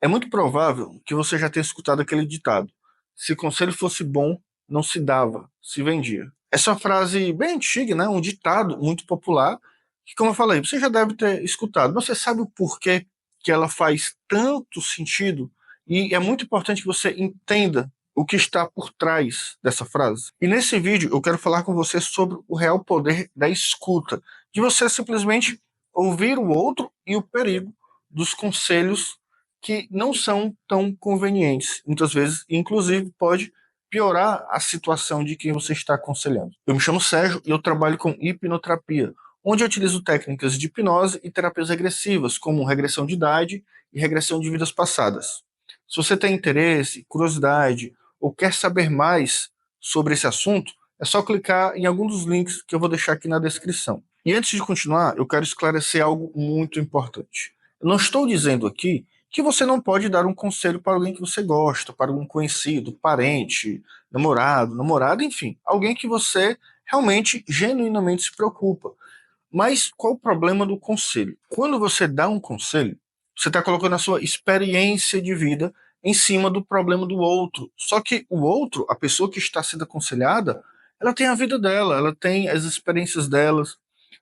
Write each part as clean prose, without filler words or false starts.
É muito provável que você já tenha escutado aquele ditado: se conselho fosse bom, não se dava, se vendia. Essa é uma frase bem antiga, né? Um ditado muito popular, que, como eu falei, você já deve ter escutado. Mas você sabe o porquê que ela faz tanto sentido? E é muito importante que você entenda o que está por trás dessa frase. E nesse vídeo eu quero falar com você sobre o real poder da escuta, de você simplesmente ouvir o outro e o perigo dos conselhos que não são tão convenientes. Muitas vezes, inclusive, pode piorar a situação de quem você está aconselhando. Eu me chamo Sérgio e eu trabalho com hipnoterapia, onde eu utilizo técnicas de hipnose e terapias regressivas, como regressão de idade e regressão de vidas passadas. Se você tem interesse, curiosidade ou quer saber mais sobre esse assunto, é só clicar em algum dos links que eu vou deixar aqui na descrição. E antes de continuar, eu quero esclarecer algo muito importante. Eu não estou dizendo aqui que você não pode dar um conselho para alguém que você gosta, para um conhecido, parente, namorado, namorada, enfim, alguém que você realmente, genuinamente se preocupa. Mas qual o problema do conselho? Quando você dá um conselho, você está colocando a sua experiência de vida em cima do problema do outro. Só que o outro, a pessoa que está sendo aconselhada, ela tem a vida dela, ela tem as experiências delas,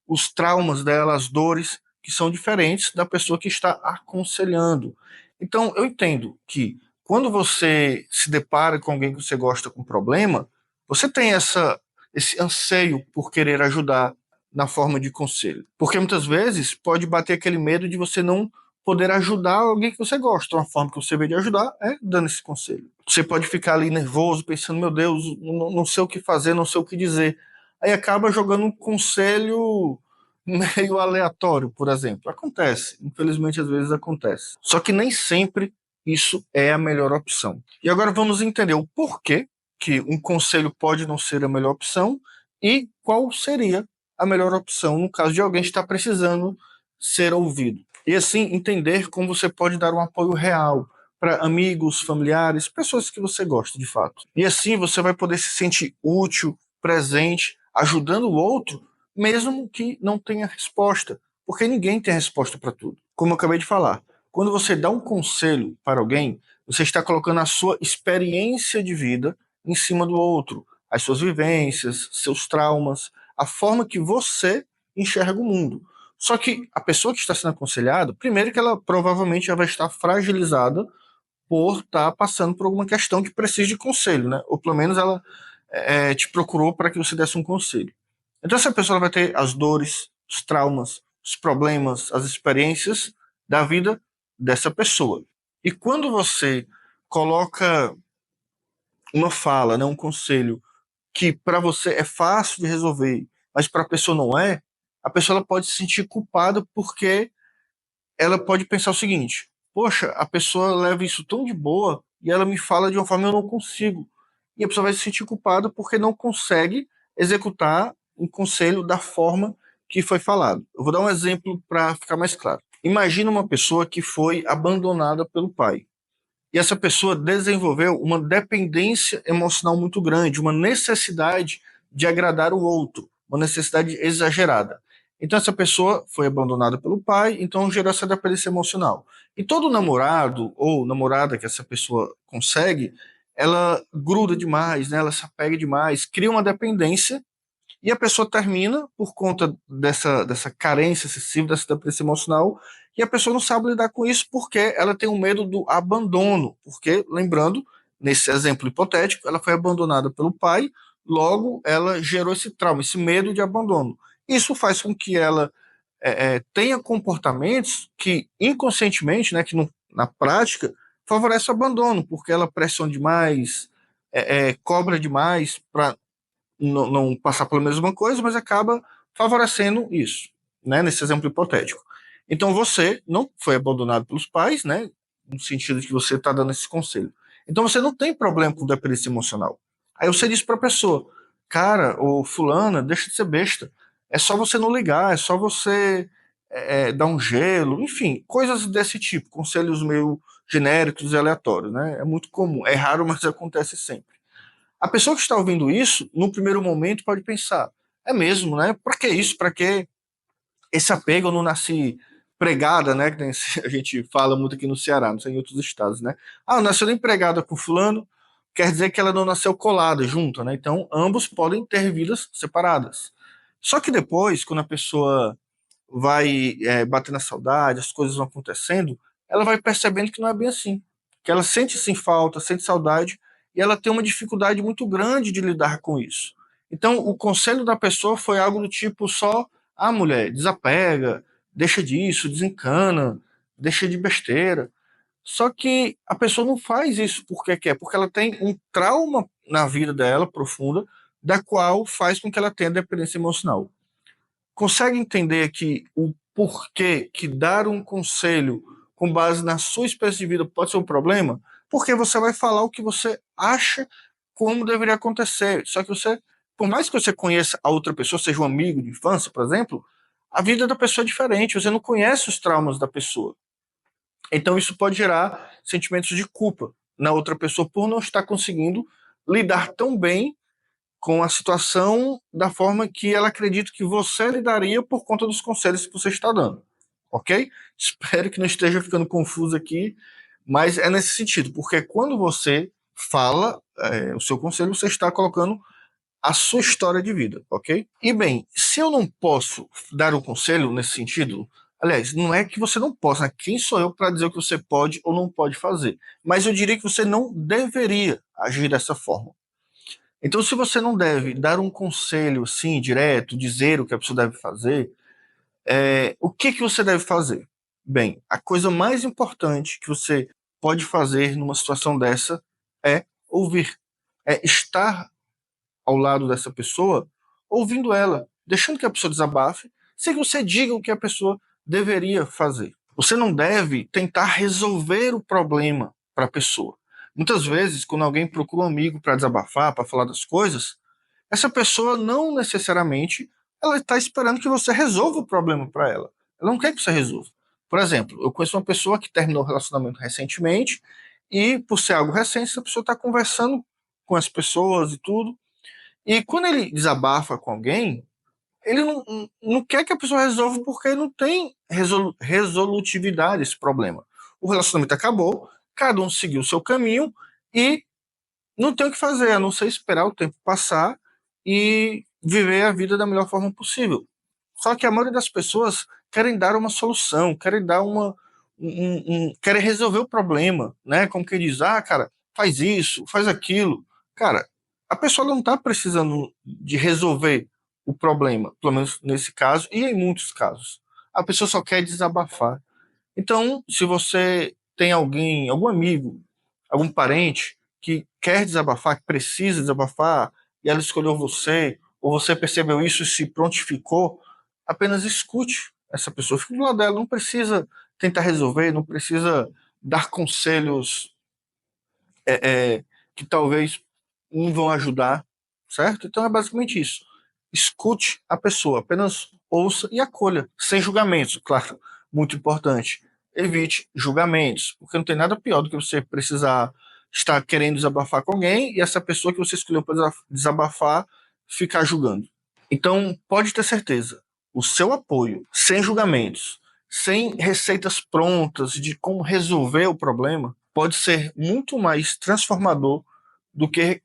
os traumas dela, as dores, que são diferentes da pessoa que está aconselhando. Então, eu entendo que quando você se depara com alguém que você gosta com problema, você tem esse anseio por querer ajudar na forma de conselho. Porque muitas vezes pode bater aquele medo de você não poder ajudar alguém que você gosta. Uma forma que você vê de ajudar é dando esse conselho. Você pode ficar ali nervoso, pensando, meu Deus, não sei o que fazer, não sei o que dizer. Aí acaba jogando um conselho meio aleatório, por exemplo. Acontece, infelizmente às vezes acontece. Só que nem sempre isso é a melhor opção. E agora vamos entender o porquê que um conselho pode não ser a melhor opção e qual seria a melhor opção no caso de alguém estar precisando ser ouvido. E assim entender como você pode dar um apoio real para amigos, familiares, pessoas que você gosta de fato. E assim você vai poder se sentir útil, presente, ajudando o outro, mesmo que não tenha resposta, porque ninguém tem resposta para tudo. Como eu acabei de falar, quando você dá um conselho para alguém, você está colocando a sua experiência de vida em cima do outro, as suas vivências, seus traumas, a forma que você enxerga o mundo. Só que a pessoa que está sendo aconselhada, primeiro que ela provavelmente já vai estar fragilizada por estar passando por alguma questão que precise de conselho, né? Ou pelo menos ela te procurou para que você desse um conselho. Então essa pessoa vai ter as dores, os traumas, os problemas, as experiências da vida dessa pessoa. E quando você coloca uma fala, né, um conselho que para você é fácil de resolver, mas para a pessoa não é, a pessoa ela pode se sentir culpada porque ela pode pensar o seguinte: poxa, a pessoa leva isso tão de boa e ela me fala de uma forma que eu não consigo. E a pessoa vai se sentir culpada porque não consegue executar um conselho da forma que foi falado. Eu vou dar um exemplo para ficar mais claro. Imagina uma pessoa que foi abandonada pelo pai. E essa pessoa desenvolveu uma dependência emocional muito grande, uma necessidade de agradar o outro, uma necessidade exagerada. Então essa pessoa foi abandonada pelo pai, então gerou essa dependência emocional. E todo namorado ou namorada que essa pessoa consegue, ela gruda demais, né? Ela se apega demais, cria uma dependência e a pessoa termina por conta dessa carência excessiva, dessa dependência emocional, e a pessoa não sabe lidar com isso porque ela tem um medo do abandono. Porque, lembrando, nesse exemplo hipotético, ela foi abandonada pelo pai, logo ela gerou esse trauma, esse medo de abandono. Isso faz com que ela tenha comportamentos que inconscientemente, né, que na prática, favorece o abandono, porque ela pressiona demais, cobra demais para não passar pela mesma coisa, mas acaba favorecendo isso, né, nesse exemplo hipotético. Então você não foi abandonado pelos pais, né, no sentido de que você está dando esse conselho. Então você não tem problema com dependência emocional. Aí você diz para a pessoa: cara, ou fulana, deixa de ser besta. É só você não ligar, é só você dar um gelo, enfim, coisas desse tipo, conselhos meio genéricos e aleatórios, né? É muito comum, é raro, mas acontece sempre. A pessoa que está ouvindo isso, no primeiro momento, pode pensar: é mesmo, né? Para que isso? Para que esse apego? Eu não nasci empregada, né? Que a gente fala muito aqui no Ceará, não sei em outros estados, né? Ah, nasceu empregada com fulano, quer dizer que ela não nasceu colada junto, né? Então, ambos podem ter vidas separadas. Só que depois, quando a pessoa vai batendo a saudade, as coisas vão acontecendo, ela vai percebendo que não é bem assim. Que ela sente sim falta, sente saudade, e ela tem uma dificuldade muito grande de lidar com isso. Então, o conselho da pessoa foi algo do tipo só, ah, mulher, desapega, deixa disso, desencana, deixa de besteira. Só que a pessoa não faz isso porque quer, porque ela tem um trauma na vida dela profunda, da qual faz com que ela tenha dependência emocional. Consegue entender que o porquê que dar um conselho com base na sua experiência de vida pode ser um problema? Porque você vai falar o que você acha como deveria acontecer. Só que você, por mais que você conheça a outra pessoa, seja um amigo de infância, por exemplo, a vida da pessoa é diferente, você não conhece os traumas da pessoa. Então isso pode gerar sentimentos de culpa na outra pessoa por não estar conseguindo lidar tão bem com a situação da forma que ela acredita que você lidaria por conta dos conselhos que você está dando. Ok? Espero que não esteja ficando confuso aqui, mas é nesse sentido, porque quando você fala o seu conselho, você está colocando a sua história de vida, ok? E bem, se eu não posso dar um conselho nesse sentido, aliás, não é que você não possa, né? Quem sou eu para dizer o que você pode ou não pode fazer? Mas eu diria que você não deveria agir dessa forma. Então, se você não deve dar um conselho assim, direto, dizer o que a pessoa deve fazer, o que que você deve fazer? Bem, a coisa mais importante que você pode fazer numa situação dessa é ouvir, é estar ao lado dessa pessoa, ouvindo ela, deixando que a pessoa desabafe, sem que você diga o que a pessoa deveria fazer. Você não deve tentar resolver o problema para a pessoa. Muitas vezes, quando alguém procura um amigo para desabafar, para falar das coisas, essa pessoa não necessariamente ela está esperando que você resolva o problema para ela. Ela não quer que você resolva. Por exemplo, eu conheço uma pessoa que terminou um relacionamento recentemente e, por ser algo recente, essa pessoa está conversando com as pessoas e tudo. E quando ele desabafa com alguém, ele não quer que a pessoa resolva porque não tem resolutividade esse problema. O relacionamento acabou, cada um seguiu o seu caminho e não tem o que fazer, a não ser esperar o tempo passar e viver a vida da melhor forma possível. Só que a maioria das pessoas querem dar uma solução, querem dar querem resolver o problema, né? Como que diz, ah, cara, faz isso, faz aquilo. Cara, a pessoa não está precisando de resolver o problema, pelo menos nesse caso e em muitos casos. A pessoa só quer desabafar. Então, se você tem alguém, algum amigo, algum parente que quer desabafar, que precisa desabafar, e ela escolheu você, ou você percebeu isso e se prontificou, apenas escute essa pessoa, fique do lado dela, não precisa tentar resolver, não precisa dar conselhos que talvez não vão ajudar, certo? Então é basicamente isso. Escute a pessoa, apenas ouça e acolha, sem julgamentos, claro, muito importante. Evite julgamentos, porque não tem nada pior do que você precisar estar querendo desabafar com alguém e essa pessoa que você escolheu para desabafar ficar julgando. Então, pode ter certeza, o seu apoio, sem julgamentos, sem receitas prontas de como resolver o problema, pode ser muito mais transformador do que,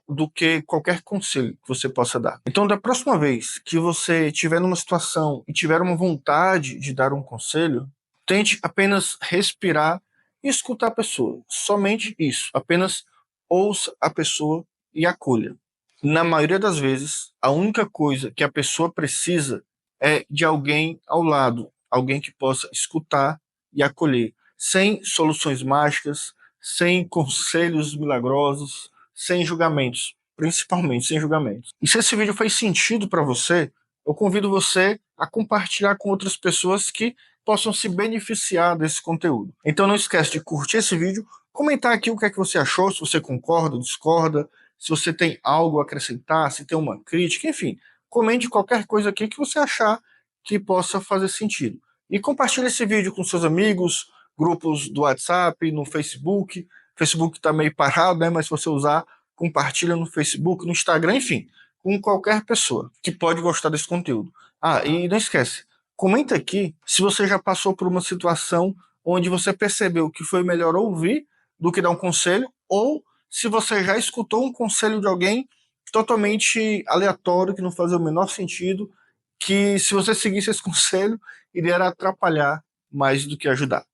do que qualquer conselho que você possa dar. Então, da próxima vez que você estiver numa situação e tiver uma vontade de dar um conselho, tente apenas respirar e escutar a pessoa. Somente isso. Apenas ouça a pessoa e acolha. Na maioria das vezes, a única coisa que a pessoa precisa é de alguém ao lado, alguém que possa escutar e acolher, sem soluções mágicas, sem conselhos milagrosos, sem julgamentos, principalmente sem julgamentos. E se esse vídeo faz sentido para você, eu convido você a compartilhar com outras pessoas que possam se beneficiar desse conteúdo. Então não esquece de curtir esse vídeo, comentar aqui o que é que você achou, se você concorda, discorda, se você tem algo a acrescentar, se tem uma crítica, enfim, comente qualquer coisa aqui que você achar que possa fazer sentido. E compartilhe esse vídeo com seus amigos, grupos do WhatsApp, no Facebook. Facebook está meio parado, né? Mas se você usar, compartilha no Facebook, no Instagram, enfim, com qualquer pessoa que pode gostar desse conteúdo. Ah, e não esquece, Comenta aqui se você já passou por uma situação onde você percebeu que foi melhor ouvir do que dar um conselho, ou se você já escutou um conselho de alguém totalmente aleatório, que não fazia o menor sentido, que se você seguisse esse conselho, iria atrapalhar mais do que ajudar.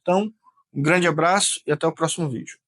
Então, um grande abraço e até o próximo vídeo.